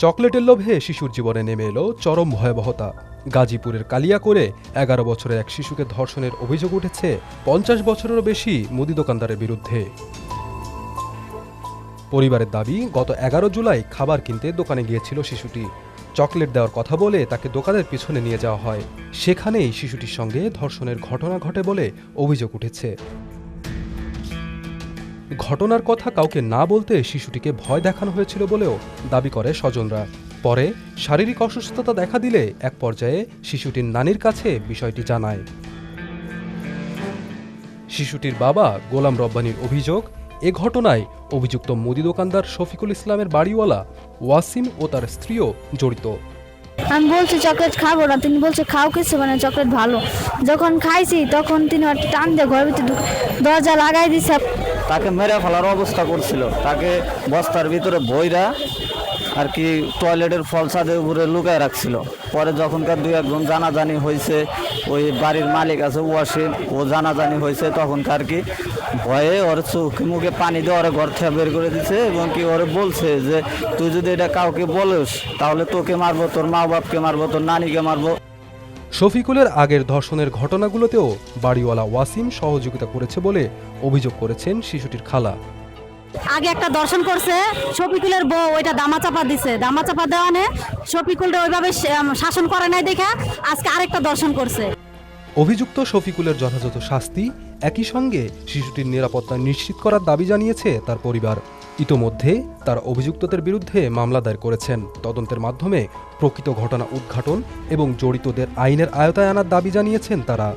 চকলেটের লোভে শিশুর জীবনে নেমে এলো চরম ভয়াবহতা। গাজীপুরের কালিয়াকৈরে ১১ বছরের এক শিশুকে ধর্ষণের অভিযোগ উঠেছে ৫০ বছরেরও বেশি মুদি দোকানদারের বিরুদ্ধে। পরিবারের দাবি, গত ১১ জুলাই খাবার কিনতে দোকানে গিয়েছিল শিশুটি। চকলেট দেওয়ার কথা বলে তাকে দোকানের পিছনে নিয়ে যাওয়া হয়। সেখানেই শিশুটির সঙ্গে ধর্ষণের ঘটনা ঘটে বলে অভিযোগ উঠেছে। ঘটনার কথা কাউকে না বলতে শিশুটিকে ভয় দেখানো হয়েছিল বলেও দাবি করে স্বজনরা। পরে শারীরিক অসুস্থতা দেখা দিলে এক পর্যায়ে শিশুটির নানির কাছে বিষয়টি জানায়। শিশুটির বাবা গোলাম রব্বানীর অভিযোগ, এ ঘটনায় অভিযুক্ত মুদি দোকানদার শফিকুল ইসলামের বাড়িওয়ালা ওয়াসিম ও তার স্ত্রীও জড়িত। আমি বলছি চকলেট খাবো না, তিনি বলছে খাও কিছু মানে চকলেট ভালো। যখন খাইছি তখন তিনি টান দিয়ে ঘরের ভিতরে দরজা লাগাই দিছে। তাকে মেরে ফেলার অবস্থা করছিল, তাকে বস্তার ভিতরে বইরা আর কি টয়লেটের ফলসাদের উপরে লুকায় রাখছিল। পরে যখনকার দুই একজন জানাজানি হয়েছে, ওই বাড়ির মালিক আছে ওয়াসিম, ও জানাজানি হয়েছে, তখনকার কি ভয়ে ওর চোখে মুখে পানি দিয়ে ওরে ঘর থেকে বের করে দিছে এবং কি ওরে বলছে যে তুই যদি এটা কাউকে বলিস তাহলে তোকে মারবো, তোর মা বাপকে মারবো, তোর নানিকে মারবো। শফিকুলের আগের ধর্ষণের ঘটনাগুলোতেও বাড়িওয়ালা ওয়াসিম সহযোগিতা করেছে বলে অভিযোগ করেছেন শিশুটির খালা। আগে একটা দর্শন করছে, শফিকুলের বউ ওইটা দামাচাপা দিছে, দামাচাপা দেওয়ানে শফিকুলটা ওইভাবে শাসন করে নাই দেখা আজকে আরেকটা দর্শন করছে। অভিযুক্ত শফিকুলের যথাযথ শাস্তি, একই সঙ্গে শিশুটির নিরাপত্তা নিশ্চিত করার দাবি জানিয়েছে তার পরিবার। ইতোমধ্যে তার অভিযুক্তদের বিরুদ্ধে মামলা দায়ের করেছেন। তদন্তের মাধ্যমে প্রকৃত ঘটনা উদ্ঘাটন এবং জড়িতদের আইনের আয়তায় আনার দাবি জানিয়েছেন তারা।